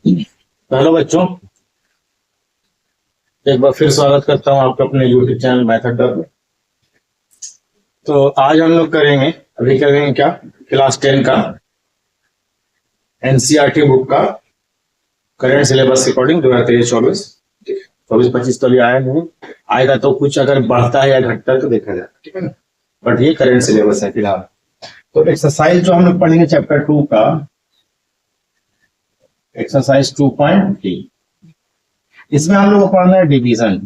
Hello बच्चों, एक बार फिर स्वागत करता हूँ आपका अपने यूट्यूब चैनल मैथड पर। तो आज हम लोग करेंगे क्या, क्लास 10 का एनसीईआरटी बुक का करंट सिलेबस अकॉर्डिंग 2023-24। 24-25 तो अभी आया नहीं, आएगा तो कुछ अगर बढ़ता है या घटता है तो देखा जाए, ठीक है ना। बट ये करंट सिलेबस है फिलहाल। तो एक्सरसाइज जो हम लोग पढ़ेंगे चैप्टर 2 का, एक्सरसाइज 2.3, इसमें हम लोग को पढ़ना है डिवीजन,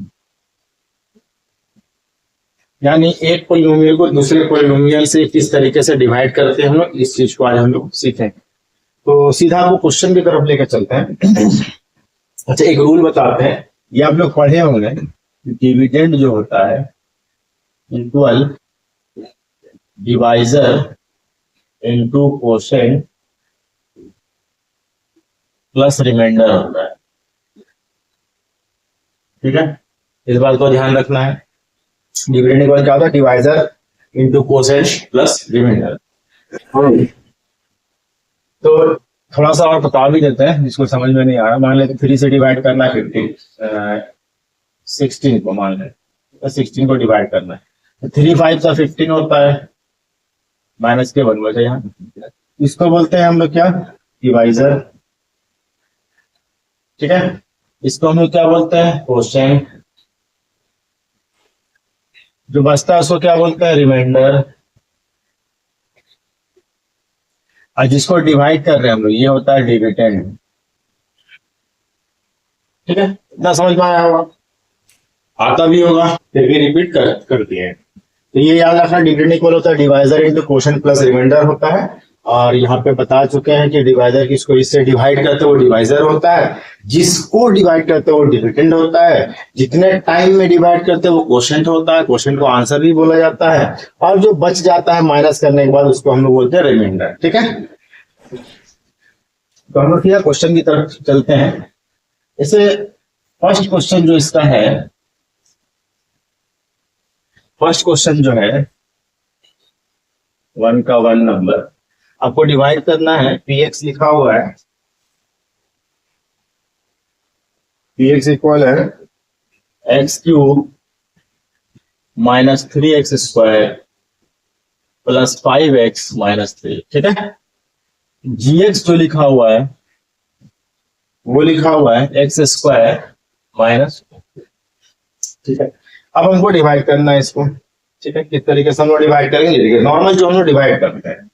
यानी एक पोलिनोमियल को दूसरे पोलिनोमियल से किस तरीके से डिवाइड करते हैं हम लोग, इस चीज को आज हम लोग सीखेंगे। तो सीधा आपको क्वेश्चन की तरफ लेकर चलते हैं। अच्छा, एक रूल बताते हैं, ये आप लोग पढ़े होंगे, डिविडेंड जो होता है equal divisor into quotient plus remainder होता है, ठीक है। इस बात को ध्यान रखना है। डिविडेंड इक्वल क्या होता है, divisor into quotient plus remainder. तो थोड़ा सा और बता भी देते हैं जिसको समझ में नहीं आ रहा। मान लेते 3 से डिवाइड करना है 16 को, मान लेते 16 को डिवाइड करना है, 3 5 का 15 होता है, माइनस के 1 बचे यहाँ। इसको बोलते हैं हम लोग क्या, डिवाइजर, ठीक है। इसको हम लोग क्या बोलते हैं, कोसेंट। जो बचता है उसको क्या बोलते हैं, रिमाइंडर। और जिसको डिवाइड कर रहे हैं हम लोग, ये होता है डिविडेंड, ठीक है। इतना समझ में आया होगा, आता भी होगा, फिर भी रिपीट करती है। तो ये याद रखना, डिविडेंड इक्वल होता है divisor into quotient plus remainder होता है। और यहाँ पे बता चुके हैं कि डिवाइजर किसको इससे डिवाइड करते हैं वो डिवाइजर होता है, जिसको डिवाइड करते हैं वो डिविडेंड होता है, जितने टाइम में डिवाइड करते हैं वो क्वोशिएंट होता है, क्वोशिएंट को आंसर भी बोला जाता है, और जो बच जाता है माइनस करने के बाद उसको हम लोग बोलते हैं रिमाइंडर, ठीक है। तो हम लोग क्वेश्चन की तरफ चलते हैं। इसे फर्स्ट क्वेश्चन जो इसका है, फर्स्ट क्वेश्चन जो है 1 का 1 नंबर, आपको डिवाइड करना है, px लिखा हुआ है, px इक्वल है x cube minus 3x square plus 5x minus 3, ठीक है। gx जो लिखा हुआ है वो लिखा हुआ है एक्स स्क्वायर माइनस, ठीक है। अब हमको डिवाइड करना है इसको, ठीक है। किस तरीके से हम लोग डिवाइड करेंगे, नॉर्मल जो हम लोग डिवाइड करते हैं,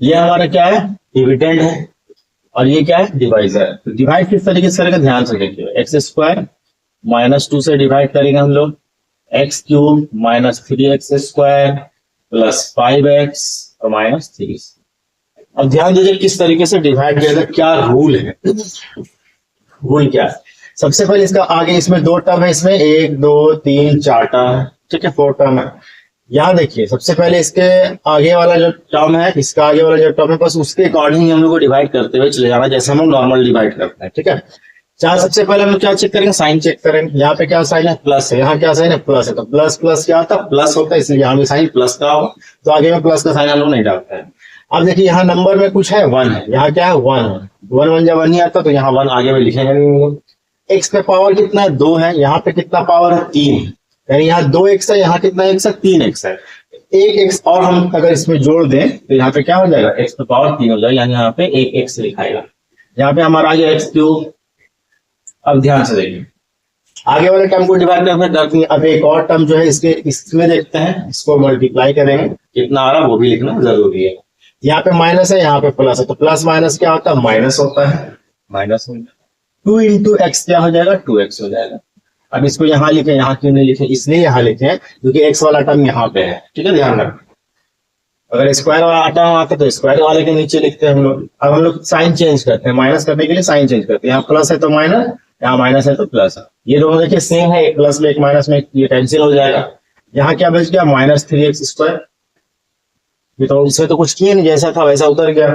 ये हमारा क्या है, डिविडेंड है, और ये क्या है, डिवाइजर। तो डिवाइड किस तरीके से करेंगे, ध्यान से देखिए। एक्स स्क्वायर माइनस 2 से डिवाइड करेंगे हम लोग, x cube minus 3x square plus 5x और माइनस 3। अब ध्यान दीजिए किस तरीके से डिवाइड किया जाए, क्या रूल है। रूल क्या है, सबसे पहले इसका आगे, इसमें 2 टर्म है, इसमें 1 2 3 4 टर्म है, ठीक है, 4 टर्म है। यहाँ देखिए, सबसे पहले इसके आगे वाला जो टर्म है, इसका आगे वाला जो टर्म है, बस उसके अकॉर्डिंग हम लोग को डिवाइड करते हुए चले जाना, जैसे हम लोग नॉर्मल डिवाइड करते हैं, ठीक है। चाहे सबसे पहले हम लोग क्या चेक करेंगे, साइन चेक करेंगे। यहाँ पे क्या साइन है, प्लस है, यहाँ क्या साइन है, प्लस है, तो प्लस प्लस क्या होता है, प्लस होता है, इसलिए यहाँ भी साइन प्लस का होगा, तो आगे में प्लस का साइन हम लोग नहीं डालते हैं। अब देखिए यहाँ नंबर में कुछ है, 1 है, यहाँ क्या है, 1 1 जब 1 नहीं आता तो यहाँ 1 आगे में लिखेंगे नहीं। एक्स पे पावर कितना है, 2 है, यहाँ पे कितना पावर है, 3, यानी यहाँ 2x है, यहाँ कितना x है, 3x है। एक x और हम अगर इसमें जोड़ दें तो यहाँ पे क्या हो जाएगा, x पे पावर 3 हो जाएगा, यानी यहाँ पे 1x लिखाएगा। यहाँ पे हमारा आ गया x क्यूब। अब ध्यान से देखिए, आगे वाले टर्म को डिवाइड करके अब एक और टर्म जो है इसमें देखते हैं, इसको मल्टीप्लाई करेंगे, कितना आ रहा है वो भी लिखना जरूरी है। यहाँ पे माइनस है, यहाँ पे प्लस है, तो प्लस माइनस क्या होता है, माइनस होता है, माइनस 2 इंटू एक्स क्या हो जाएगा, 2x हो जाएगा। अब इसको यहाँ लिखे, यहाँ क्यों नहीं लिखे, इसलिए यहाँ लिखे हैं क्योंकि x वाला टर्म यहाँ पे है, ठीक है, ध्यान रखना। अगर स्क्वायर वाला टर्म आता तो स्क्वायर वाले के नीचे लिखते हैं हम लोग। अब हम लोग साइन चेंज करते हैं, माइनस करने के लिए साइन चेंज करते हैं, यहाँ प्लस है तो माइनस, यहाँ माइनस है तो प्लस है। ये दोनों देखिए सेम है, एक प्लस में एक माइनस में, ये कैंसिल हो जाएगा। यहाँ क्या बच गया, माइनस 3x स्क्वायर, ये तो इसमें तो कुछ किया नहीं, जैसा था वैसा उतर गया।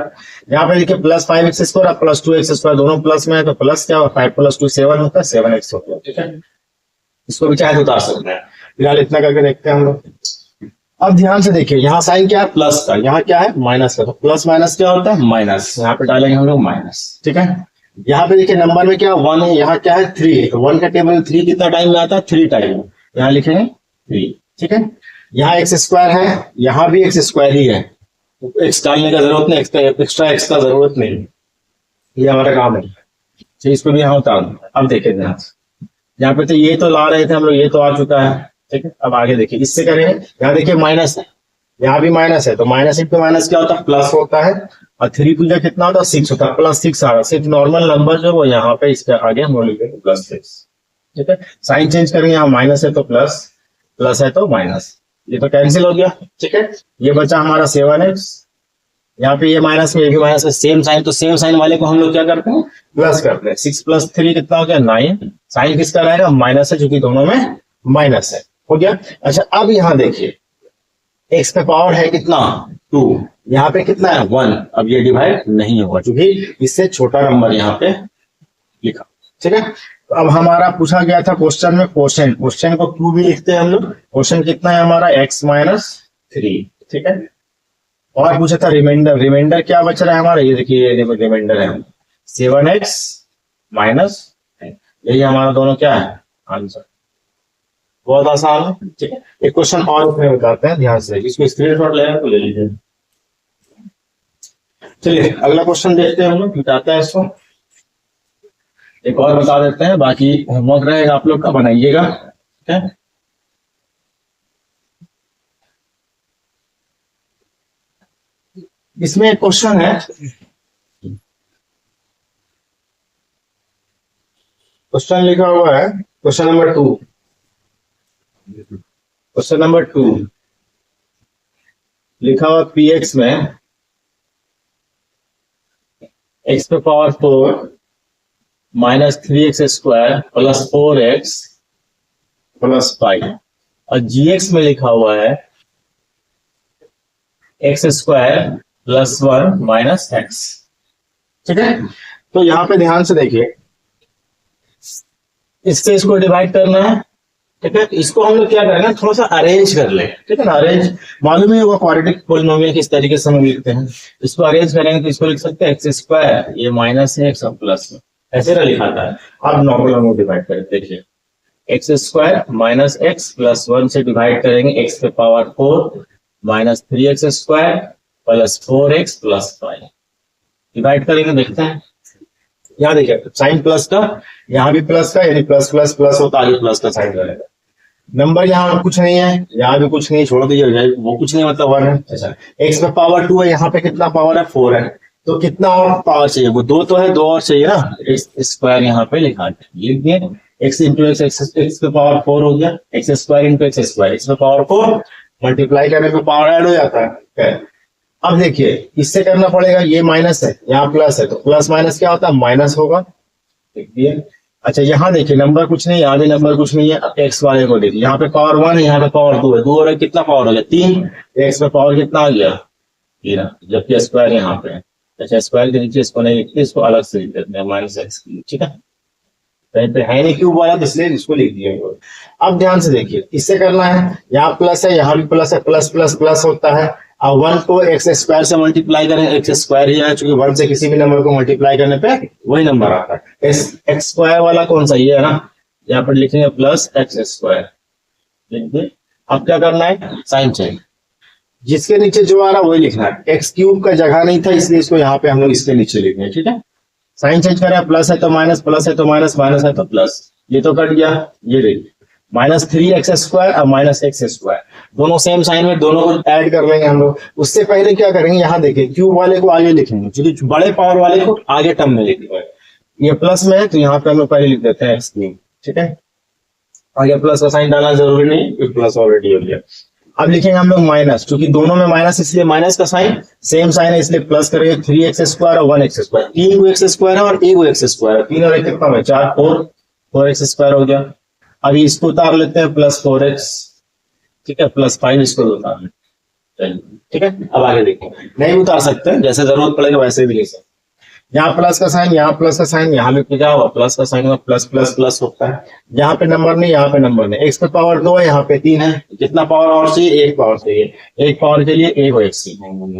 यहाँ पे देखिए plus 5x square plus 2x square दोनों प्लस में है, तो प्लस क्या होगा, 5 प्लस 2 7 होता है, 7x होता है, ठीक है। इसको भी चाहे तो उतार सकते हैं, फिलहाल इतना करके देखते हैं हम लोग। अब ध्यान से देखिए, यहाँ साइन क्या है, प्लस का, यहाँ क्या है, माइनस का, तो प्लस माइनस क्या होता है, माइनस, यहाँ पे डालेंगे हम लोग माइनस, ठीक है। यहाँ पे देखिए नंबर में क्या 1 है, यहाँ क्या है 3 है, तो 1 का टेबल 3 कितना टाइम में आता है 3 टाइम, यहाँ लिखेंगे 3। ठीक है, यहाँ एक्स स्क्वायर है, यहाँ भी एक्स स्क्वायर ही है, तो एक्स डालने का जरूरत नहीं, एक्स्ट्रा एक्स का जरूरत नहीं, ये हमारा काम है। तो इसको भी यहाँ उतार दो। अब देखिए ध्यान से, यहाँ पे तो ये तो ला रहे थे हम लोग, ये तो आ चुका है। ठीक है, अब आगे देखिए, इससे करेंगे, यहाँ देखिए माइनस है, यहाँ भी माइनस है, तो माइनस इंटू माइनस क्या होता है प्लस होता है, और 3 पूजा कितना होता है 6 होता है, +6 आ रहा है। सिर्फ नॉर्मल नंबर जो वो यहाँ पे इसके आगे हम लोग लिखेंगे +6। ठीक है, साइन चेंज करेंगे, यहाँ माइनस है तो प्लस, प्लस है तो माइनस, ये तो कैंसिल हो गया। ठीक है, ये बचा हमारा 7x, यहाँ पे ये माइनस में, ये भी माइनस है, सेम साइन, तो सेम साइन वाले को हम लोग क्या करते हैं प्लस करते हैं। 6 + 3 कितना हो गया 9, साइन किसका रहेगा माइनस है, क्योंकि दोनों में माइनस है, हो गया। अच्छा अब यहाँ देखिए, एक्स पे पावर है कितना 2, यहाँ पे कितना है 1, अब ये डिवाइड नहीं होगा क्योंकि इससे छोटा नंबर यहाँ पे लिखा। ठीक है, तो अब हमारा पूछा गया था क्वेश्चन में क्वेश्चन, क्वेश्चन को क्यों भी लिखते हैं हम लोग, क्वेश्चन कितना है हमारा x - 3। ठीक है, और पूछा था रिमाइंडर, रिमाइंडर क्या बच रहा है हमारा, ये देखिए रिमाइंडर है 7x - 10, यही हमारा दोनों क्या है आंसर। बहुत आसान है। ठीक है, एक क्वेश्चन और उसमें बताते हैं, ध्यान से इसको स्क्रीनशॉट लेना तो ले लीजिए। चलिए अगला क्वेश्चन देखते हैं हम लोग, मिटाते हैं इसको, एक और बता देते हैं, बाकी होमवर्क रहेगा आप लोग का, बनाइएगा। ठीक है, इसमें एक क्वेश्चन है, क्वेश्चन लिखा हुआ है क्वेश्चन नंबर 2, क्वेश्चन नंबर 2 लिखा हुआ px में x पे पावर 4 -3x² + 4x + 5, और gx में लिखा हुआ है x² + 1 - x। ठीक है, तो यहाँ पे ध्यान से देखिए, इससे इसको डिवाइड करना है। ठीक है, इसको हम लोग क्या करेंगे थोड़ा सा अरेंज कर ले। ठीक है ना, अरेंज मालूम ही होगा क्वाड्रेटिक पॉलिनोमियल किस तरीके से हम लिखते हैं, इसको अरेंज करेंगे तो इसको लिख सकते हैं x², ये माइनस है x और प्लस में, ऐसे ना लिखा था। अब नॉर्मल हम लोग डिवाइड करें, देखिए x² - x + 1 से डिवाइड करेंगे, x पे पावर 4 -3x² + 4x + 5 डिवाइड करेंगे, देखते हैं। यहाँ देखिए साइन प्लस का, यहाँ भी प्लस का, यानी प्लस प्लस प्लस होता है, आगे प्लस का साइन रहेगा। नंबर यहाँ कुछ नहीं है, यहाँ भी कुछ नहीं, छोड़ दीजिए, वो कुछ नहीं मतलब 1 है। अच्छा, एक्स पे पावर 2 है, यहाँ पे कितना पावर है 4 है, तो कितना और पावर चाहिए, वो 2 तो है, 2 और चाहिए ना, x² यहाँ पे लिखा है, लिख दिए x × x पे पावर 4 हो गया, x² × x², x पे पावर 4 मल्टीप्लाई करने पे पावर ऐड हो जाता है। अब देखिए इससे करना पड़ेगा, ये माइनस है यहाँ प्लस है, तो प्लस माइनस क्या होता है माइनस होगा, देखिए। अच्छा यहाँ देखिए नंबर कुछ नहीं, यहाँ भी नंबर कुछ नहीं है, एक्स वाले को देखिए, यहाँ पे पावर 1 है, यहाँ पे पावर 2 है, 2 और कितना पावर हो गया 3, एक्स पे पावर कितना आ गया 13, जबकि स्क्वायर यहाँ पे है। अच्छा स्क्वायर के नीचे इसको नहीं लिखते, इसको अलग से लिख देते हैं -x। ठीक है, कहीं पे है नहीं क्यूब वाला, तो इसलिए इसको लिख दिया। अब ध्यान से देखिए, इससे करना है, यहाँ प्लस है, यहाँ भी प्लस है, प्लस प्लस प्लस होता है। अब 1 को x² से मल्टीप्लाई करें, x² ही है, चूंकि 1 से किसी भी नंबर को मल्टीप्लाई करने पे वही नंबर आता है। x² वाला कौन सा ये है ना, यहाँ पर लिखेंगे +x², लिख दिए। अब क्या करना है साइन चेंज, जिसके नीचे जो आ रहा वही लिखना है, x³ का जगह नहीं था इसलिए इसको यहाँ पे हम लोग इसके नीचे लिखेंगे। ठीक है, साइन चेंज करें, प्लस है तो माइनस, प्लस है तो माइनस, माइनस है तो प्लस, ये तो कट गया, ये देखिए -3x² और -x², दोनों सेम साइन में, दोनों को ऐड कर लेंगे हम लोग। उससे पहले क्या करेंगे, यहाँ देखिए क्यूब वाले को आगे लिखेंगे, क्योंकि बड़े पावर वाले को आगे टर्म में लिखेंगे। ये प्लस में है तो यहाँ पे हम लोग पहले लिख देते हैं x³। ठीक है, आगे प्लस का साइन डालना जरूरी नहीं, क्योंकि प्लस ऑलरेडी हो गया। अब लिखेंगे हम लोग माइनस, क्योंकि दोनों में माइनस इसलिए माइनस का साइन सेम साइन है, इसलिए प्लस करेंगे 3x² और 1x², 3 को x² है और 1 को x² है, 3 और 1 कितना है 4, 4x² हो गया। अभी इसको उतार लेते हैं +4x, ठीक है, +5 इसको उतार लेते हैं। ठीक है, अब आगे देखो, नहीं उतार सकते, जैसे जरूरत पड़ेगा वैसे भी ले सकते। यहाँ प्लस का साइन, यहाँ प्लस का साइन, यहाँ पे क्या होगा प्लस का साइन, प्लस प्लस प्लस होता है। यहाँ पे नंबर नहीं, यहाँ पे नंबर नहीं, x पे पावर 2 है, यहाँ पे 3 है, कितना पावर और चाहिए 1 पावर चाहिए, 1 पावर के लिए 1 और x।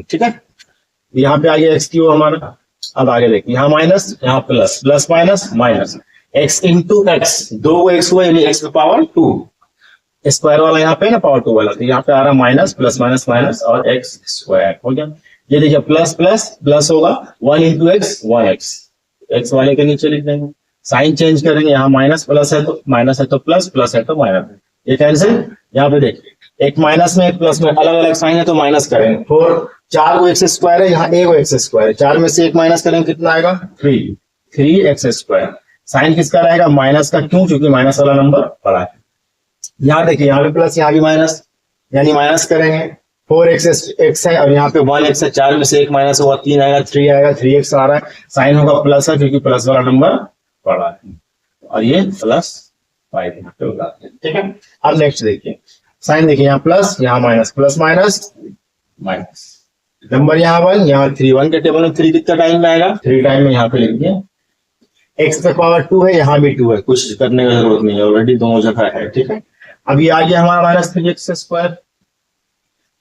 ठीक है, यहाँ पे आ गया x³ हमारा, अब आगे देखिए, यहाँ माइनस, यहाँ plus, plus minus minus, x into x, दो एक्स हुआ यानी एक्स पावर 2, स्क्वायर वाला यहाँ पे ना पावर 2 वाला, तो यहाँ पे आ रहा माइनस, प्लस माइनस माइनस और एक्स स्क्वायर हो गया। ये देखिए प्लस प्लस प्लस होगा, 1 इंटू एक्स 1x, एक्स वाले के नीचे लिख देंगे, साइन चेंज करेंगे, यहाँ माइनस प्लस है तो माइनस है तो प्लस, प्लस है तो माइनस, ये कैंसिल। यहाँ पे देखिए एक माइनस में एक प्लस में अलग अलग साइन है तो माइनस करेंगे, 4 4 को एक्स स्क्वायर है, यहाँ एक एक्स स्क्वायर है, 4 में से एक माइनस करेंगे कितना आएगा 3 एक्स स्क्वायर। साइन किसका रहेगा माइनस का, क्यों, क्योंकि माइनस वाला नंबर बड़ा है। यहाँ देखिए यहाँ पे प्लस यहाँ भी माइनस, यानी माइनस करेंगे, 4 एक्स है और यहाँ पे 1 एक्स है, 4 में से एक माइनस हुआ 3 आएगा, 3 आएगा, 3 एक्स आ रहा है, साइन होगा प्लस है क्योंकि प्लस वाला नंबर बड़ा है, और ये प्लस 5 यहाँ पे होगा, ठीक है। अब नेक्स्ट देखिए, साइन देखिए यहाँ प्लस यहाँ minus, plus minus minus, number यहाँ 1 यहाँ 3, 1 के टेबल में 3 कितना टाइम में आएगा 3 टाइम में, यहाँ पे लिख दिया। एक्स का पावर 2 है, यहाँ भी 2 है, कुछ करने का जरूरत नहीं है, ऑलरेडी दोनों जगह है, ठीक है। अब ये आ गया हमारा माइनस 3 एक्स स्क्वायर।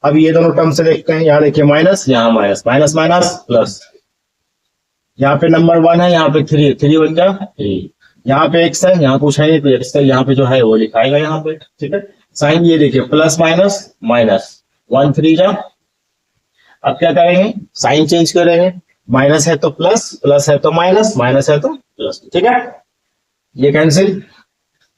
अब ये दोनों टर्म से देखते हैं, यहाँ देखिए माइनस, यहाँ माइनस, माइनस माइनस प्लस, यहाँ पे नंबर 1 है, यहाँ पे 3 है, 3 बन गया 3, यहाँ पे एक्स है, यहाँ कुछ है नहीं तो एक्स है, यहाँ पे जो है वो लिखाएगा यहाँ पे, ठीक है। साइन ये देखिए प्लस माइनस माइनस, 1 3 जा। अब क्या करेंगे, साइन चेंज करेंगे, माइनस है तो प्लस, प्लस है तो माइनस, माइनस है तो प्लस, ठीक है। ये कैंसिल,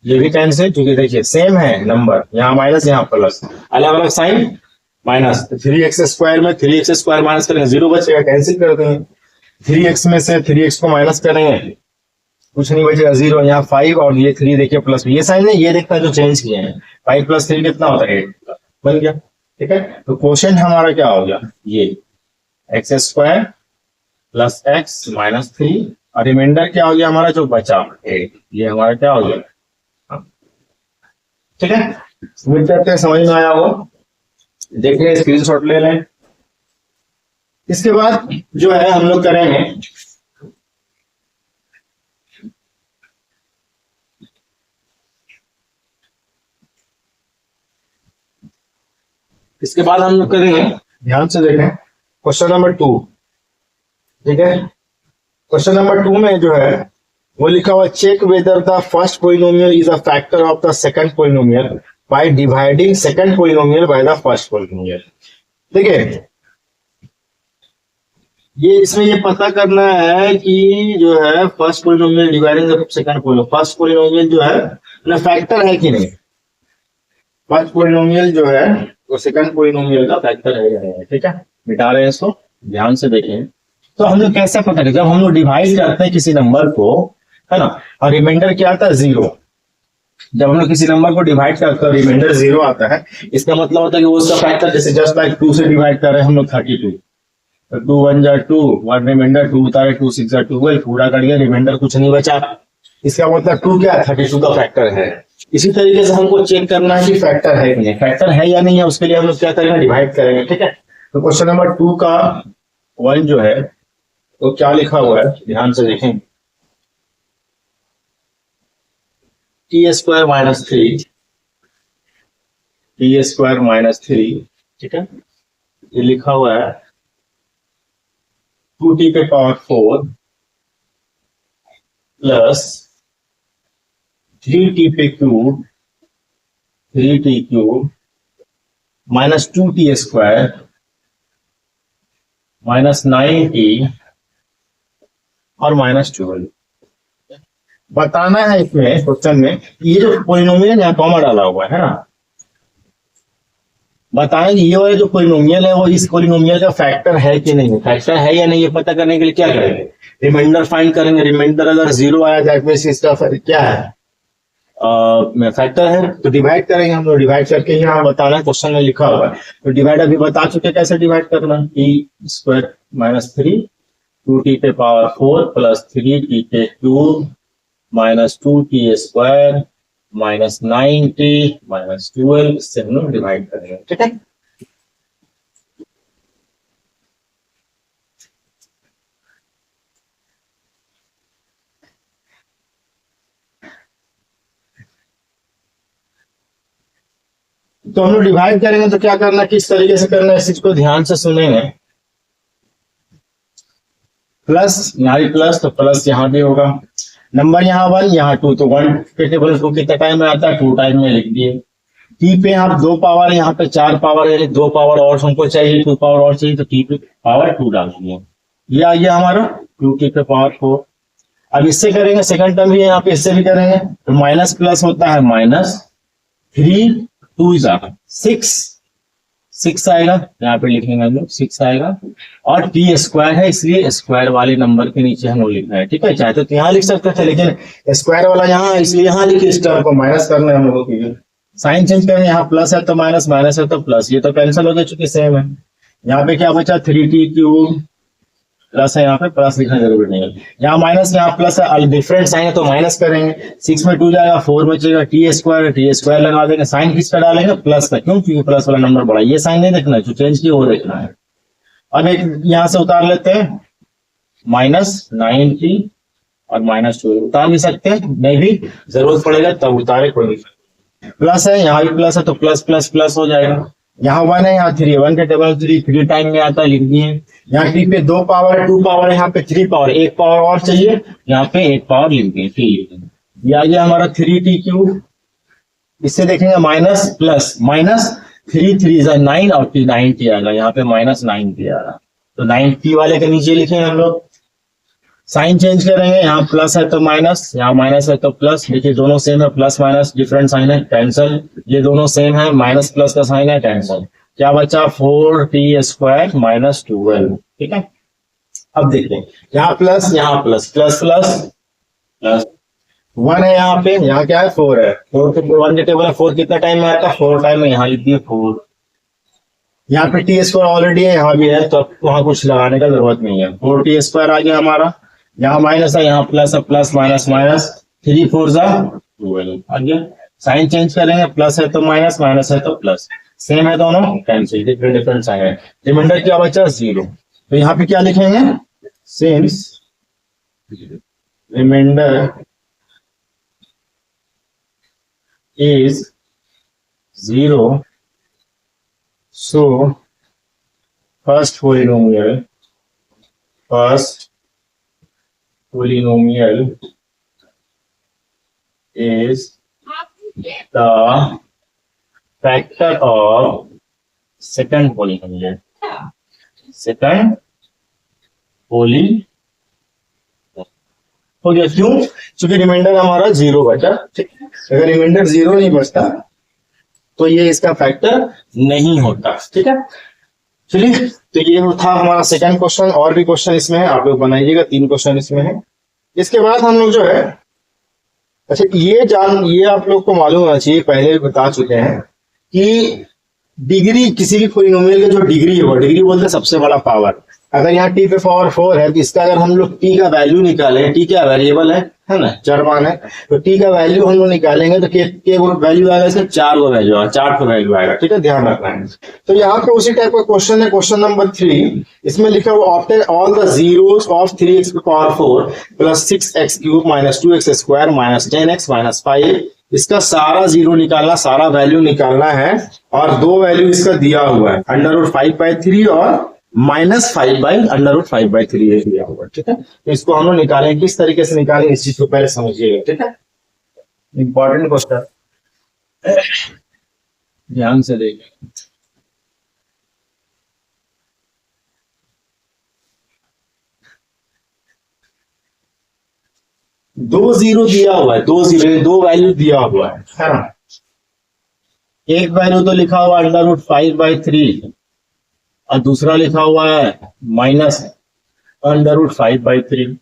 ये भी कैंसिल, क्योंकि देखिए सेम है नंबर, यहाँ माइनस यहाँ प्लस, अलग अलग साइन, माइनस 3 एक्स स्क्वायर में 3 एक्स स्क्वायर माइनस करेंगे 0 बचेगा, कैंसिल कर देंगे, 3 एक्स में से 3 एक्स को माइनस करेंगे कुछ नहीं बचेगा 0, यहाँ 5 और ये 3 देखिए प्लस, ये साइन है, ये देखता है जो चेंज किए हैं, 5 प्लस 3 कितना होता है 8 बन गया, ठीक है। तो क्वेश्चन हमारा क्या हो गया, ये x square plus x minus 3 और रिमाइंडर क्या हो गया हमारा जो बचा 8, ये हमारा क्या हो गया, ठीक है। उम्मीद करते हैं समझ में आया हो, देखिए स्क्रीनशॉट ले लें। इसके बाद जो है हम लोग करेंगे, इसके बाद हम लोग करेंगे, ध्यान से देखें क्वेश्चन नंबर 2, ठीक है। क्वेश्चन नंबर 2 में जो है वो लिखा हुआ, check whether the first polynomial is a factor of the second polynomial by dividing second polynomial by the first polynomial. देखिए ये इसमें ये पता करना है कि जो है first polynomial dividing the second polynomial, first polynomial जो है ना फैक्टर है कि नहीं, फर्स्ट पोलिनोमियल जो है वो सेकंड पोलिनोमियल का फैक्टर है या नहीं, ठीक है। मिटा रहे हैं इसको, ध्यान से देखें। तो हम लोग कैसे पता करें, जब हम लोग डिवाइड करते हैं किसी नंबर को, है ना, और रिमाइंडर क्या आता है 0, जब हम लोग किसी नंबर को डिवाइड करते हैं रिमाइंडर 0 आता है, इसका मतलब होता है कि वो उसका फैक्टर, जैसे जस्ट लाइक 2 से डिवाइड कर रहे हैं हम लोग 32, तो 2 1 जा 2, 1 रिमाइंडर 2 उतारे, 2 6 जा 12, पूरा कर गया, रिमाइंडर कुछ नहीं बचा, इसका मतलब 2 क्या है 32 का फैक्टर है। इसी तरीके से हमको चेक करना है कि फैक्टर है कि नहीं, फैक्टर है या नहीं है, उसके लिए हम लोग क्या करेंगे, डिवाइड करेंगे, ठीक है। तो क्वेश्चन नंबर 2 का 1 जो है तो क्या लिखा हुआ है, ध्यान से देखें, T square minus 3, T square minus 3, ठीक है। ये लिखा हुआ है 2t पे पावर 4 प्लस 3t पे cube 3t cube minus 2t square minus 9t और माइनस 12। बताना है इसमें क्वेश्चन में ये जो पोलिनोमियल यहाँ कॉमा डाला हुआ है ना, बताएं ये वाला जो पोलिनोमियल है वो इस पोलिनोमियल का फैक्टर है कि नहीं, फैक्टर है या नहीं, ये पता करने के लिए क्या करेंगे, रिमाइंडर फाइंड करेंगे। रिमाइंडर अगर 0 आया दैट मींस इसका क्या है, फैक्टर है, तो डिवाइड करेंगे हम लोग, डिवाइड करके यहाँ बताना है, क्वेश्चन में लिखा हुआ है। तो डिवाइड अभी बता चुके कैसे डिवाइड करना, टी स्क्वायर माइनस 3 2t पे पावर 4 प्लस 3t पे cube minus 2t square minus 9t minus 12, इससे हम लोग डिवाइड करेंगे, ठीक है। तो हम लोग डिवाइड करेंगे तो क्या करना, किस तरीके से करना है, इस चीज को ध्यान से सुनेंगे। प्लस, यहाँ भी प्लस, तो प्लस यहाँ भी होगा। नंबर यहाँ 1, यहाँ 2, तो 1 के टेबल को कितने टाइम में आता है, 2 टाइम में लिख दिए। टी पे आप 2 पावर, यहाँ पे 4 पावर है, 2 पावर और हमको चाहिए, 2 पावर और चाहिए, तो टी पे पावर 2 डाल दिए। ये आ गया हमारा 2 टी पे पावर 4। अब इससे करेंगे, सेकंड टर्म भी यहाँ पे इससे भी करेंगे, तो माइनस प्लस होता है -3, 2 6 आएगा, यहाँ पे लिखेंगे हम लोग 6 आएगा। और टी स्क्वायर है, इसलिए स्क्वायर वाले नंबर के नीचे हम लोग लिखना है, ठीक है। चाहते तो यहाँ लिख सकते थे, लेकिन स्क्वायर वाला यहाँ, इसलिए यहाँ लिखे, इस टर्म को माइनस करना है हम लोगों की। साइन चेंज करेंगे, यहाँ प्लस है तो माइनस, माइनस है तो प्लस, ये तो कैंसिल हो गया चूंकि सेम है। यहाँ पे क्या बचा, 3t³ प्लस है, यहाँ पे प्लस लिखना जरूरी नहीं है। यहाँ माइनस, यहाँ प्लस है, डिफरेंट साइन है तो माइनस करेंगे। 6 में 2 जाएगा, 4 बचेगा, टी स्क्वायर लगा देंगे, साइन किस पे डालेंगे, प्लस का, क्यों, क्योंकि प्लस वाला नंबर बड़ा, ये साइन नहीं देखना है, जो चेंज किया वो देखना है। अब एक यहाँ से उतार लेते हैं, -9t और -2 उतार भी सकते हैं, नहीं भी जरूरत पड़ेगा तब उतारे, कोई नहीं। प्लस है, यहाँ भी प्लस है तो प्लस प्लस प्लस हो जाएगा। यहाँ 1 है, यहाँ 3 है, 1 के टेबल 3 टाइम में आता है, लिख दिए। यहाँ टी पे 2 पावर 2 पावर है, यहाँ पे 3 पावर, 1 पावर और चाहिए, यहाँ पे 1 पावर लिख दिए, ठीक। ये आ गया हमारा 3t³। इससे देखेंगे माइनस प्लस, -3 3 9 और 9t आएगा, यहाँ पे -9t आ रहा, तो 9t वाले के नीचे लिखेंगे हम लोग। साइन चेंज करेंगे, यहाँ प्लस है तो माइनस, यहाँ माइनस है तो प्लस, देखिए दोनों सेम है, प्लस माइनस डिफरेंट साइन है, कैंसल। ये दोनों सेम है, माइनस प्लस का साइन है, कैंसल। क्या बचा, 4t² -12, ठीक है। अब देखिए, यहाँ प्लस, यहाँ प्लस, प्लस प्लस प्लस 1 है, यहाँ पे, यहाँ क्या है, 4 है, 4 के 1 के टेबल है, 4 कितना टाइम में आता है, 4 टाइम में, यहाँ लिख दिए 4। यहाँ पे t² ऑलरेडी है, यहाँ भी है, तो वहां कुछ लगाने का जरूरत नहीं है, 4t² आ गया हमारा। यहाँ माइनस है, यहाँ प्लस है, प्लस माइनस माइनस, 3 4 12 आ गया। साइन चेंज करेंगे, प्लस है तो माइनस, माइनस है तो प्लस, सेम है दोनों, कैंसिल, डिफरेंट साइन है। रिमाइंडर क्या बचा, 0, तो यहाँ पे क्या लिखेंगे, since reminder is 0, so first polynomial is the factor of second polynomial. हो गया, क्यों, क्योंकि रिमाइंडर हमारा 0 बचा, ठीक। अगर रिमाइंडर 0 नहीं बचता तो ये इसका फैक्टर नहीं होता, ठीक है। चलिए, तो ये था हमारा सेकंड क्वेश्चन। और भी क्वेश्चन इसमें है, आप लोग बनाइएगा, 3 क्वेश्चन इसमें है। इसके बाद हम लोग जो है, अच्छा ये आप लोग को मालूम होना चाहिए, पहले भी बता चुके हैं कि डिग्री, किसी भी पॉलिनोमियल का जो डिग्री है, वो डिग्री बोलते हैं सबसे बड़ा पावर। अगर यहाँ टी पे पावर 4 है, तो इसका अगर हम लोग टी का वैल्यू निकालें, टी क्या वेरिएबल है ना, चरमान है, तो टी का वैल्यू हम लोग निकालेंगे तो के वैल्यू आएगा, इसका 4 को वैल्यू आएगा, 4 को वैल्यू आएगा, ठीक है, ध्यान रखना है। तो यहाँ पे उसी टाइप का क्वेश्चन है, क्वेश्चन नंबर 3, इसमें लिखा हुआ obtain all the zeros of 3x power 4 plus 6x³ -2x² -10x -5। इसका सारा जीरो निकालना, सारा वैल्यू निकालना है, और 2 वैल्यू इसका दिया हुआ है, √5/3 और -5/√5/3 दिया हुआ है, ठीक है। तो इसको हम लोग निकालें, किस तरीके से निकालें, इस चीज को पहले समझिएगा, ठीक है। इंपॉर्टेंट क्वेश्चन, ध्यान से देखिए। दो जीरो दिया हुआ है, 2 वैल्यू दिया हुआ है ना। एक वैल्यू तो लिखा हुआ है √5/3 और दूसरा लिखा हुआ है -√5/3।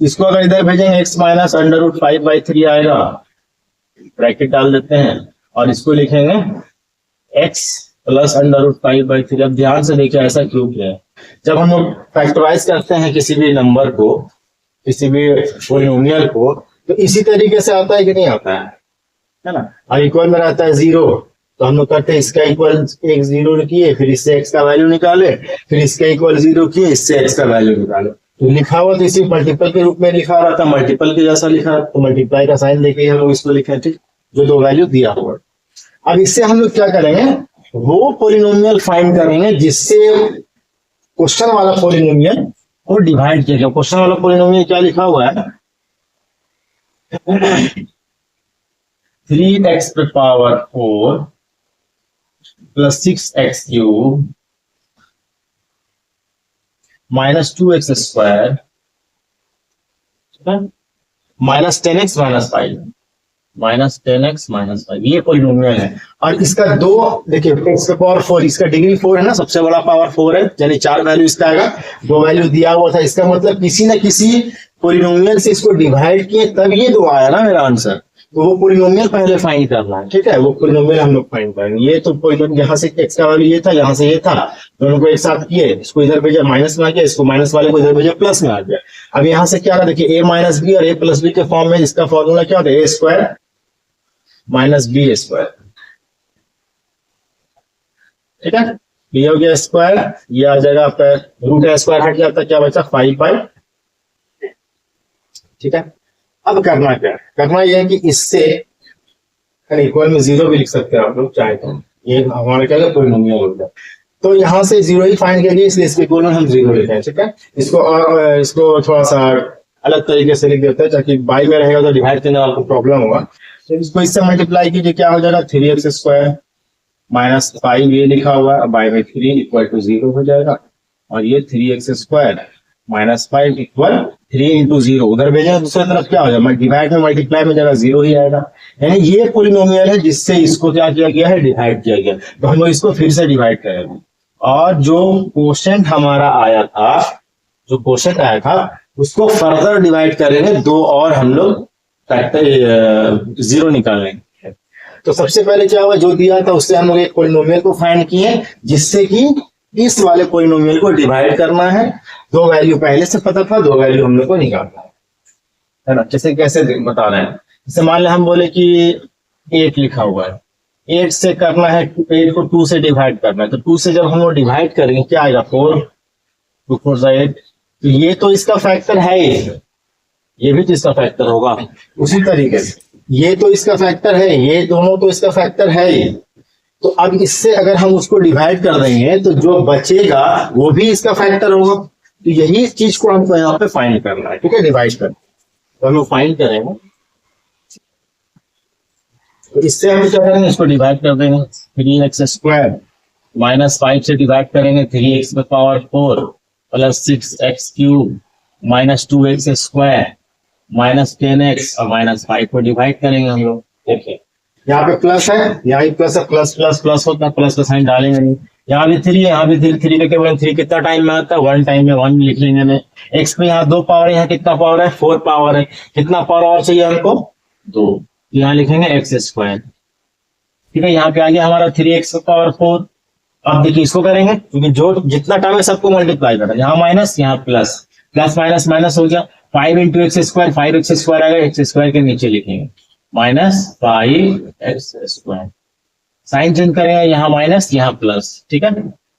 इसको अगर इधर भेजेंगे x -√5/3 आएगा, ब्रैकेट डाल देते हैं, और इसको लिखेंगे x + √5/3। अब ध्यान से देखिए ऐसा क्यों किया है। जब हम लोग फैक्टराइज करते हैं किसी भी नंबर को, किसी भी पॉलिनोमियल को, तो इसी तरीके से आता है कि नहीं आता है ना। अब इक्वल में रहता है 0, तो हम लोग करते हैं इसका इक्वल 1 0 किए, फिर इससे x का वैल्यू निकाले, फिर इसका इक्वल 0 किए, इससे x का वैल्यू निकाले। तो लिखा हुआ तो इसी मल्टीपल के रूप में लिखा रहा था, मल्टीपल के जैसा लिखा, तो मल्टीप्लाई का साइन लेके हम लोग इसको लिखे, ठीक, जो 2 वैल्यू दिया हुआ। अब इससे हम लोग क्या करेंगे, वो पॉलिनोमियल फाइंड करेंगे जिससे क्वेश्चन वाला पॉलिनोमियल और डिवाइड किया गया। क्वेश्चन वाला पॉलिनोमियल क्या लिखा हुआ है, 3x power 4 plus 6x cube minus 2x square minus 10x minus 5 minus 10x minus 5, ये पॉलिनोमियल है। और इसका दो देखिए x पावर 4, इसका डिग्री 4 है ना, सबसे बड़ा पावर 4 है, यानी 4 वैल्यू इसका आएगा, 2 वैल्यू दिया हुआ था। इसका मतलब किसी न किसी पॉलिनोमियल से इसको डिवाइड किए तब ये 2 आया ना मेरा आंसर। तो वो पॉलिनोमियल पहले फाइंड करना है, ठीक है, वो पॉलिनोमियल हम लोग फाइंड करेंगे। ये तो पॉलिनोमियल यहाँ से x का वैल्यू ये था, यहाँ से ये था, दोनों को एक साथ किए, इसको इधर भेजा माइनस में आ गया, इसको माइनस वाले को इधर भेजा प्लस में आ गया। अब यहाँ से क्या रहा देखिए, a माइनस बी और a प्लस बी के फॉर्म में इसका फॉर्मूला क्या होता है, a square minus B square, ठीक है। ये हो गया स्क्वायर, ये आ जाएगा आपका रूट स्क्वायर हट जाता है, क्या बचा 5 ठीक है। अब करना क्या, करना यह है कि इससे इक्वल में 0 भी लिख सकते हैं आप लोग चाहे तो, ये हमारा क्या है पॉलिनोमियल हो गया। तो यहाँ से 0 ही फाइंड करिए, इसलिए इसके इक्वल में हम 0 लिखें, ठीक है। इसको थोड़ा सा अलग तरीके से लिख देते हैं, ताकि बाई में रहेगा तो डिवाइड करने वाला प्रॉब्लम होगा। तो इसको इससे मल्टीप्लाई कीजिए, क्या हो जाएगा 3x स्क्वायर माइनस 5, ये लिखा हुआ है, बाई में 3 इक्वल टू 0 हो जाएगा। और ये 3x square minus 5 equal 3 into 0, उधर भेजा दूसरी तरफ क्या हो जाएगा, डिवाइड में मल्टीप्लाई में जाएगा 0 ही आएगा। यानी ये पॉलिनोमियल है जिससे इसको क्या किया गया है, डिवाइड किया गया। तो हम लोग इसको फिर से डिवाइड करेंगे, और जो क्वोशेंट हमारा आया था, जो क्वोशेंट आया था उसको फर्दर डिवाइड करेंगे, 2 और हम लोग फैक्टर 0 निकालेंगे। तो सबसे पहले क्या हुआ, जो दिया था उससे हम लोग एक पॉलिनोमियल को फाइंड किए, जिससे कि इस वाले पॉलिनोमियल को डिवाइड करना है। 2 वैल्यू पहले से पता था, 2 वैल्यू हम लोग को निकालना है ना। जैसे कैसे बता रहे हैं, जैसे मान लें हम बोले कि 8 लिखा हुआ है, 8 से करना है, 8 को 2 से डिवाइड करना है। तो 2 से जब हम लोग डिवाइड करेंगे क्या आएगा 4, 2 4 8। तो ये तो इसका फैक्टर है ही, ये भी तो इसका फैक्टर होगा। उसी तरीके से ये तो इसका फैक्टर है, ये दोनों तो इसका फैक्टर है ही। तो अब इससे अगर हम उसको डिवाइड कर देंगे तो जो बचेगा वो भी इसका फैक्टर होगा। तो यही चीज को हमको यहाँ पे फाइंड करना है, ठीक है, डिवाइड कर। तो हम फाइंड करेंगे, तो इससे हम क्या करेंगे, इसको डिवाइड कर देंगे, 3x स्क्वायर माइनस 5 से डिवाइड करेंगे 3x में power 4 plus 6x cube minus 2x square minus 10x और माइनस 5 को डिवाइड करेंगे हम लोग। देखिए यहाँ पे प्लस है, यहाँ भी प्लस है, प्लस प्लस प्लस होता है, प्लस का साइन डालेंगे नहीं। यहाँ भी 3 है, यहाँ भी 3 लेके बोले 3 कितना टाइम में आता है, 1 टाइम में 1 लिख लेंगे में। x में यहाँ 2 पावर है, यहाँ कितना पावर है 4 पावर है, कितना पावर और चाहिए हमको 2, यहाँ लिखेंगे x स्क्वायर, ठीक है। यहाँ पे आ गया हमारा 3x पावर 4। अब देखिए इसको करेंगे, क्योंकि जो जितना टाइम है सबको मल्टीप्लाई करना, यहाँ माइनस यहाँ प्लस, प्लस माइनस माइनस हो गया, 5 into x square, 5x square आएगा, एक्स स्क्वायर के नीचे लिखेंगे minus 5x square, sign change करेंगे, यहाँ माइनस यहाँ प्लस, ठीक है।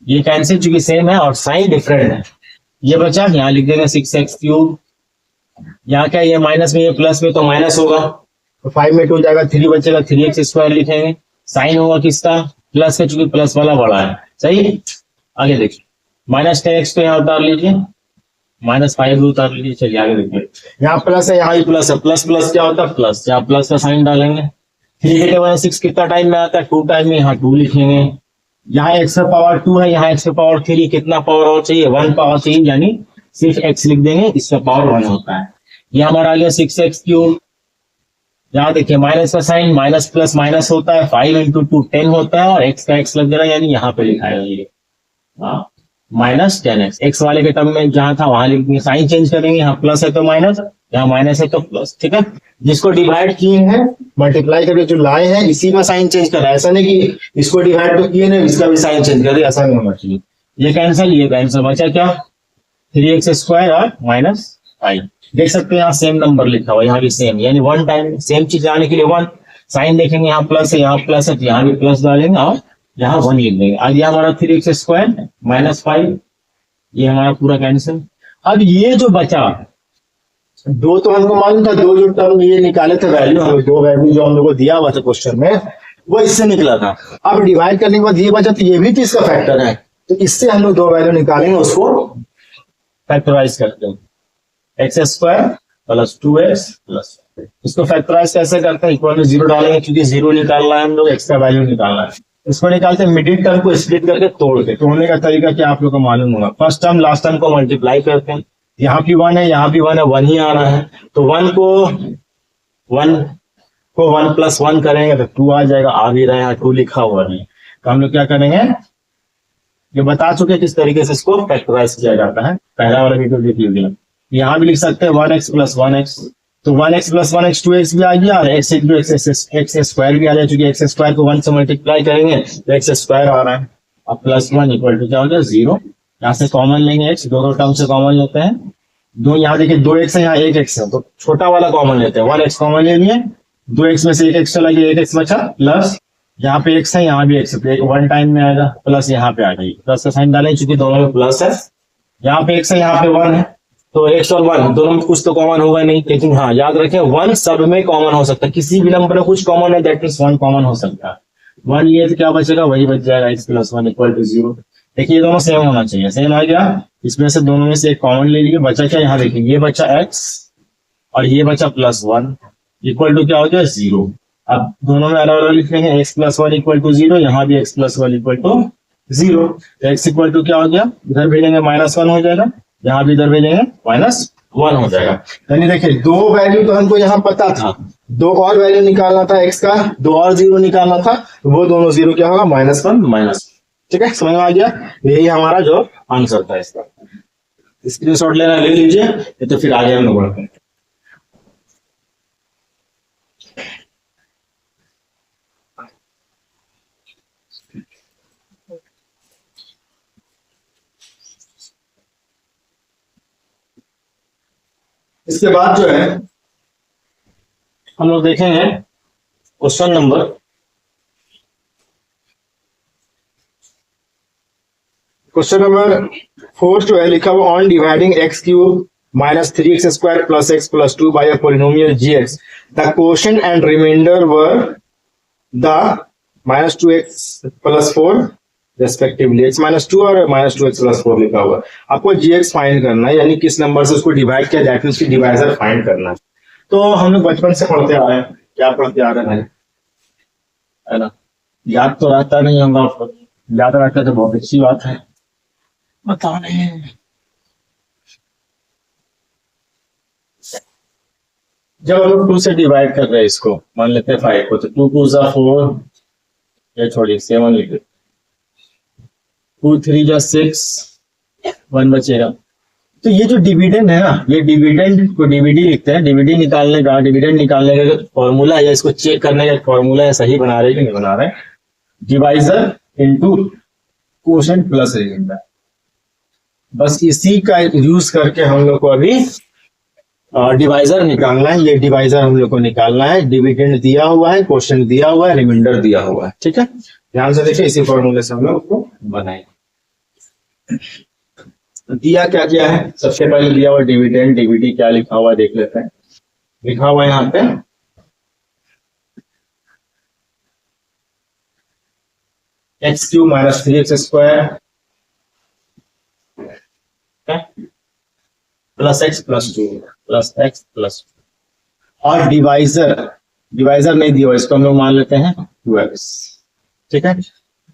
ये कैंसिल चूंकि सेम है और साइन डिफरेंट है, ये बचा, यहाँ लिख देंगे 6x क्यूब, यहाँ क्या ये माइनस में ये प्लस में तो माइनस होगा, तो 5 में 2 हो जाएगा, 3 बचेगा, 3x स्क्वायर लिखेंगे, साइन होगा किसका प्लस का, चूंकि प्लस वाला बड़ा है, सही। आगे देखिए माइनस 10x तो यहाँ उतार लीजिए, माइनस 5 भी उतार लीजिए। चलिए आगे देखिए, यहाँ प्लस है, यहाँ भी प्लस है, प्लस प्लस क्या होता है प्लस, यहाँ प्लस का साइन डालेंगे। 3 के बाद 6 कितना टाइम में आता है 2 टाइम में, यहाँ 2 लिखेंगे। यहाँ x पावर 2 है, यहाँ x पावर 3, कितना पावर और चाहिए 1 पावर चाहिए, यानी सिर्फ x लिख देंगे, इसका पावर 1 होता है। ये हमारा आ गया 6x क्यूब। यहाँ देखिए माइनस का साइन, माइनस प्लस माइनस होता है, 5 इंटू 2 10 होता है, और x का x लग जाएगा, यानी यहाँ पे लिखाएगा ये माइनस 10x। x वाले के टर्म में जहां था वहां लिखेंगे, साइन चेंज करेंगे, यहाँ प्लस है तो माइनस, यहाँ माइनस है तो प्लस, ठीक है। जिसको डिवाइड किए हैं मल्टीप्लाई करके जो लाए हैं इसी में साइन चेंज कर रहा है, ऐसा नहीं कि इसको डिवाइड तो किए ना इसका भी साइन चेंज कर रहे, ऐसा नहीं होना चाहिए। ये कैंसिल, बचा क्या 3x स्क्वायर और माइनस 5। देख सकते हैं यहाँ सेम नंबर लिखा हुआ, यहाँ भी सेम, यानी 1 टाइम सेम चीज आने के लिए 1 साइन देखेंगे, यहाँ प्लस है, यहाँ प्लस है, तो यहाँ भी प्लस डालेंगे और यहाँ 1 लिख देंगे। आज यह हमारा 3x स्क्वायर माइनस 5, ये हमारा पूरा कैंसिल। अब ये जो बचा 2 तो हमको मालूम था, 2 जो टर्म ये निकाले थे वैल्यू, हमें 2 वैल्यू जो हम लोग को दिया हुआ था क्वेश्चन में वो इससे निकला था। अब डिवाइड करने के बाद ये बचा, तो ये भी तो इसका फैक्टर है, तो इससे हम लोग 2 वैल्यू निकालेंगे, उसको फैक्टराइज करते हैं, x square plus 2x plus, इसको फैक्टराइज कैसे करते हैं, इक्वल टू 0 डालेंगे क्योंकि 0 निकालना है हम लोग, एक्स का वैल्यू निकालना है। इसको निकालते हैं मिडिल टर्म को स्प्लिट करके तोड़ के, तोड़ने का तरीका क्या आप लोग को मालूम होगा, फर्स्ट टर्म लास्ट टर्म को मल्टीप्लाई करते हैं, यहाँ भी 1 है यहाँ भी 1 है, 1 ही आना है, तो 1 को 1 प्लस 1 करेंगे तो 2 आ जाएगा, आ भी रहा है, 2 लिखा हुआ है, तो हम लोग क्या करेंगे, ये बता चुके किस तरीके से इसको फैक्टराइज किया जाता है, पहला वाला वीडियो देख लीजिए। यहाँ भी लिख सकते हैं 1x प्लस 1x, तो 1x प्लस 1x 2x भी आ गया और x स्क्वायर भी आ जाए, चूंकि एक्स स्क्वायर को 1 से मल्टीप्लाई करेंगे तो एक्स स्क्वायर आ रहा है, अब प्लस 1 इक्वल टू क्या हो गया 0, यहाँ से कॉमन लेंगे x, दोनों टर्म से कॉमन लेते हैं, दो यहाँ देखिए 2x है यहाँ 1x है, तो छोटा वाला कॉमन लेते हैं, 1x कॉमन ले लिए, 2x में से 1x चला गया, 1x बचा, प्लस यहाँ पे x है यहाँ भी x है, 1 टाइम में आएगा, प्लस यहाँ पे आ गई, प्लस का साइन डालें चूंकि दोनों में प्लस है, यहाँ पे x है यहाँ पे 1 है, तो x और 1 दोनों में कुछ तो कॉमन होगा नहीं, लेकिन हाँ याद रखें 1 सब में कॉमन हो सकता है, किसी भी नंबर में कुछ कॉमन है दैट मींस 1 कॉमन हो सकता है, 1 लिए तो क्या बचेगा, वही बच जाएगा, x प्लस 1 इक्वल टू 0। देखिए ये दोनों सेम होना चाहिए, सेम आ गया, इसमें से दोनों में से एक कॉमन ले लिए, बचा क्या, यहाँ देखिए ये बचा x और ये बचा प्लस 1 इक्वल टू क्या हो गया 0। अब दोनों में अलग अलग लिख लेंगे, x प्लस 1 इक्वल टू 0, यहाँ भी x प्लस 1 इक्वल टू 0, तो x इक्वल टू क्या हो गया, इधर भेजेंगे -1 हो जाएगा, यहाँ भी इधर भेजेंगे -1 हो जाएगा। यानी देखिए दो वैल्यू तो हमको यहाँ पता था, दो और वैल्यू निकालना था x का, दो और 0 निकालना था, वो दोनों 0 क्या होगा -1 ठीक है, समझ में आ गया, यही हमारा जो आंसर था इसका, स्क्रीनशॉट लेना ले लीजिए, तो फिर आगे हम लोग बढ़ते हैं। इसके बाद जो है हम लोग देखेंगे क्वेश्चन नंबर 4 जो है लिखा हुआ, on dividing x cube minus 3x square plus x plus 2 by a polynomial gx, the quotient and remainder were the -2x plus 4 respectively, x minus 2 और -2x प्लस 4 लिखा हुआ, आपको gx फाइंड करना है, यानी किस नंबर से उसको डिवाइड किया जाए, उसकी डिवाइजर फाइंड करना है। तो हम लोग बचपन से पढ़ते आ रहे हैं, क्या पढ़ते आ रहे हैं, है ना, याद तो रहता नहीं होगा आपको, याद रहता तो बहुत अच्छी बात है, बता नहीं, जब हम लोग 2 से डिवाइड कर रहे हैं इसको, मान लेते हैं 5 को, तो 2 2 जा 4, ये छोड़िए 7 लिख दे, 2 3 जा 6, 1 बचेगा। तो ये जो डिविडेंड है ना, ये डिविडेंड को डीवीडी लिखते हैं, डिविडेंड निकालने का जो फॉर्मूला है, इसको चेक करने का फॉर्मूला है, सही बना रहे कि नहीं बना रहे, divisor into quotient plus remainder, बस इसी का यूज करके हम लोग को अभी डिवाइजर निकालना है, ये डिवाइजर हम लोग को निकालना है, डिविडेंड दिया हुआ है, क्वोशंट दिया हुआ है, रिमाइंडर दिया हुआ है, ठीक है, ध्यान से देखिए, इसी फॉर्मूले से हम लोग उसको बनाएंगे। दिया क्या क्या है, सबसे पहले दिया हुआ डिविडेंड, डीवीडी क्या लिखा हुआ है देख लेते हैं, लिखा हुआ है यहाँ पे x cube minus 3x square plus x plus 2 plus x plus, और डिवाइजर नहीं दिया हुआ, इसको हम लोग मान लेते हैं 2x, ठीक है,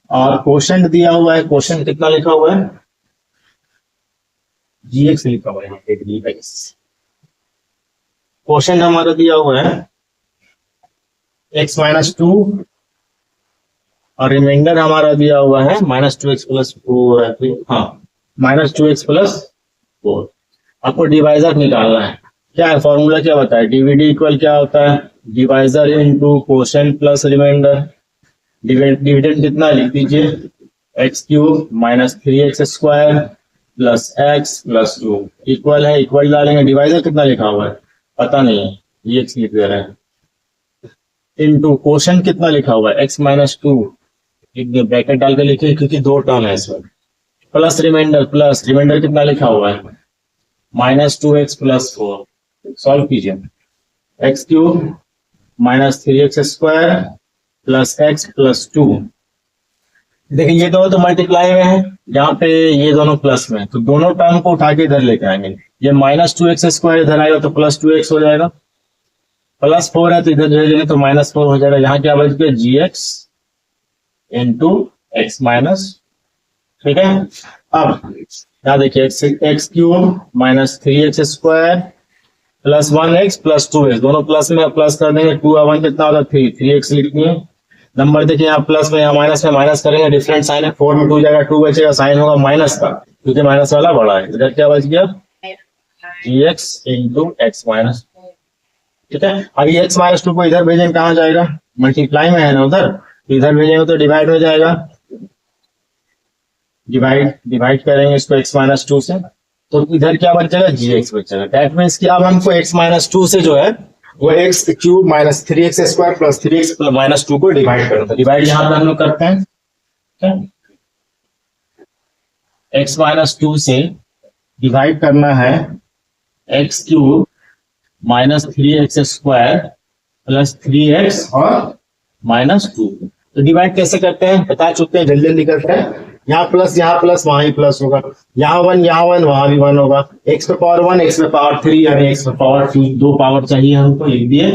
और क्वोशंट दिया हुआ है, क्वोशंट कितना लिखा हुआ है, gx लिखा हुआ है यहाँ पे, dx, क्वोशंट हमारा दिया हुआ है x माइनस 2 और रिमाइंडर हमारा दिया हुआ है -2x प्लस 4, हाँ -2x प्लस 4। आपको डिवाइजर निकालना है, क्या है फॉर्मूला, क्या बताया, डीवीडी इक्वल क्या होता है, divisor into quotient plus remainder, dividend कितना लिख दीजिए, x cube minus 3x square plus x plus 2 equal है, इक्वल डालेंगे, डिवाइजर कितना लिखा हुआ है पता नहीं है, ये x लिख दे रहे हैं, इनटू क्वोशंट कितना लिखा हुआ है x माइनस 2, ब्रैकेट डाल के लिखिए क्योंकि दो टर्म है इसमें, प्लस रिमाइंडर कितना लिखा हुआ है -2x प्लस 4, सॉल्व कीजिए, x cube minus 3x square plus x plus 2 देखिए ये दोनों तो मल्टीप्लाई में है, यहाँ पे ये दोनों प्लस में है, तो दोनों टर्म को उठा के इधर लेके आएंगे। ये -2x² इधर आएगा तो +2x हो जाएगा, +4 है तो इधर भेजेंगे तो -4 हो जाएगा। यहाँ क्या बच गया gx इंटू एक्स माइनस, ठीक है। अब यहाँ देखिए x³ -3x² +1x +2x, दोनों प्लस में प्लस कर देंगे, 2 और 1 कितना होगा 3x लिखेंगे। नंबर देखिए यहाँ प्लस में यहाँ माइनस में माइनस करेंगे, डिफरेंट साइन है, 4 में 2 जाएगा, 2 बचेगा, साइन होगा माइनस का क्योंकि माइनस वाला बड़ा है। इधर क्या बच गया gx इंटू एक्स माइनस, ठीक है। अभी x -2 को इधर भेजेंगे, कहाँ जाएगा, मल्टीप्लाई में है ना उधर, इधर भेजेंगे तो डिवाइड हो जाएगा, डिवाइड करेंगे इसको x -2 से, तो इधर क्या बच जाएगा gx बचेगा। दैट मीन्स कि अब हमको x -2 से जो है वो x³ -3x² + 3x -2 को डिवाइड करना था। डिवाइड यहाँ पे हम लोग करते हैं, x -2 से डिवाइड करना है x³ -3x² + 3x और -2। तो डिवाइड कैसे करते हैं बता चुके हैं, जल्दी जल्दी करते हैं। यहाँ प्लस वहां ही प्लस होगा, यहाँ 1 वहां भी 1 होगा, x पे पावर 1 x पे पावर 3 यानी x पे पावर 2, 2 पावर चाहिए हमको, लिख दिए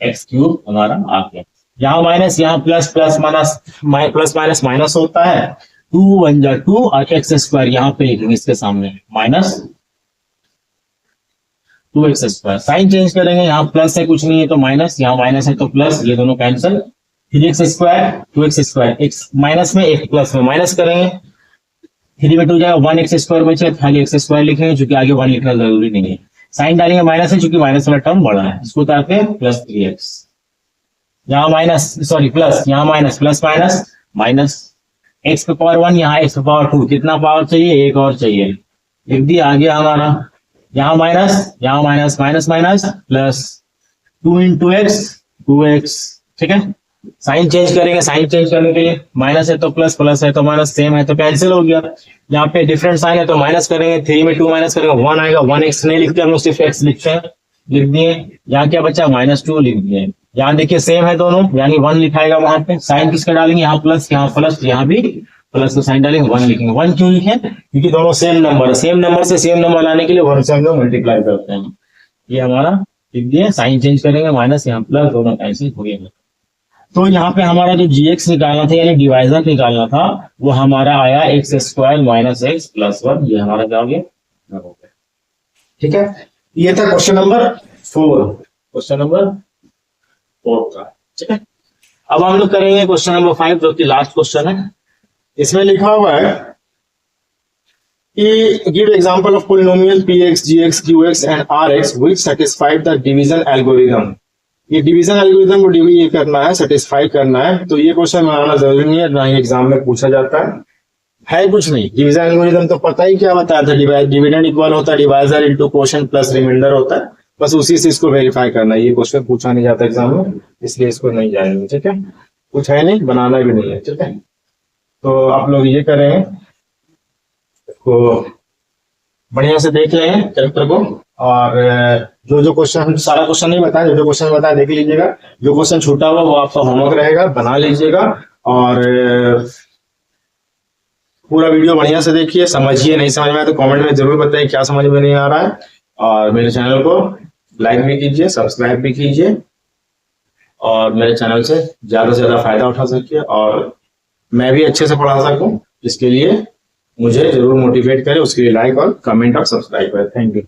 x³ हमारा आ गया। यहाँ माइनस, यहाँ प्लस, प्लस माइनस माइनस होता है, 2 1 जा 2 और x² यहाँ पे लिखेंगे इसके सामने -2x²। साइन चेंज करेंगे, यहाँ प्लस है कुछ नहीं है तो माइनस, यहाँ माइनस है तो प्लस, ये दोनों cancel, 3x² 2x², x minus में एक प्लस में माइनस करेंगे, 3 में 2 जाएगा, 1x² बचेगा, खाली x² लिखेंगे क्योंकि आगे 1 लिखना जरूरी नहीं है। साइन डालेंगे माइनस है क्योंकि माइनस वाला टर्म बड़ा है, इसको उतारते हैं +3x, यहाँ माइनस सॉरी प्लस, यहाँ माइनस, प्लस माइनस x पे पावर 1 यहाँ x पे पावर 2, कितना पावर चाहिए, एक और चाहिए, लिख दिया, आ गया हमारा। यहाँ माइनस प्लस 2 × x 2x, ठीक है। साइन चेंज करेंगे, साइन चेंज करने के लिए माइनस है तो प्लस, प्लस है तो माइनस, सेम है तो कैंसिल हो गया। यहाँ पे डिफरेंट साइन है तो माइनस करेंगे, 3 में 2 माइनस करेंगे, 1 आएगा, 1x नहीं लिखते हम लोग, सिर्फ x लिखते हैं, लिख दिए। यहाँ क्या बचा -2 लिख दिए। यहाँ देखिए सेम है दोनों, यानी 1 लिखाएगा वहां पे, साइन किसका डालेंगे, यहाँ प्लस, यहाँ भी प्लस, तो साइन डालेंगे 1 लिखेंगे। 1 क्यों लिखे, क्योंकि दोनों सेम नंबर है, सेम नंबर से सेम नंबर लाने के लिए 1 से हम लोग मल्टीप्लाई करते हैं। ये हमारा लिख दिए, साइन चेंज करेंगे, माइनस यहाँ प्लस, दोनों कैंसिल हो गया। तो यहाँ पे हमारा जो gx निकालना था यानी डिवाइजर निकालना था वो हमारा आया x² - x + 1, ये हमारा क्या हो गया, ठीक है। ये था क्वेश्चन नंबर 4 का, ठीक है। अब हम लोग करेंगे क्वेश्चन नंबर 5 जो कि लास्ट क्वेश्चन है। इसमें लिखा हुआ है कि give example of polynomial px, gx, qx and rx which satisfied the division algorithm. ये डिवीजन एल्गोरिथम को ये करना है, सेटिस्फाई करना है, तो ये क्वेश्चन बनाना जरूरी नहीं है, ना ही एग्जाम में पूछा जाता है कुछ नहीं। डिवीजन एल्गोरिथम तो पता ही क्या बताया था, डिविडेंड इक्वल होता है divisor into quotient plus remainder होता है, बस उसी से इसको वेरीफाई करना है। ये क्वेश्चन पूछा नहीं जाता एग्जाम में, इसलिए इसको नहीं जाएंगे, ठीक है। कुछ है नहीं, बनाना भी नहीं है, ठीक है। तो आप लोग ये करें, इसको बढ़िया से देख लें चैप्टर को, और जो क्वेश्चन, सारा क्वेश्चन नहीं बताया, जो क्वेश्चन बताया देख लीजिएगा, जो क्वेश्चन छूटा हुआ वो आपका होमवर्क रहेगा, बना लीजिएगा। और पूरा वीडियो बढ़िया से देखिए, समझिए, नहीं समझ में आया तो कमेंट में जरूर बताइए क्या समझ में नहीं आ रहा है। और मेरे चैनल को लाइक भी कीजिए, सब्सक्राइब भी कीजिए, और मेरे चैनल से ज्यादा से ज्यादा फायदा उठा सकिए, और मैं भी अच्छे से पढ़ा सकूं, इसके लिए मुझे जरूर मोटिवेट करें, उसके लिए लाइक और कमेंट और सब्सक्राइब करें। Thank you.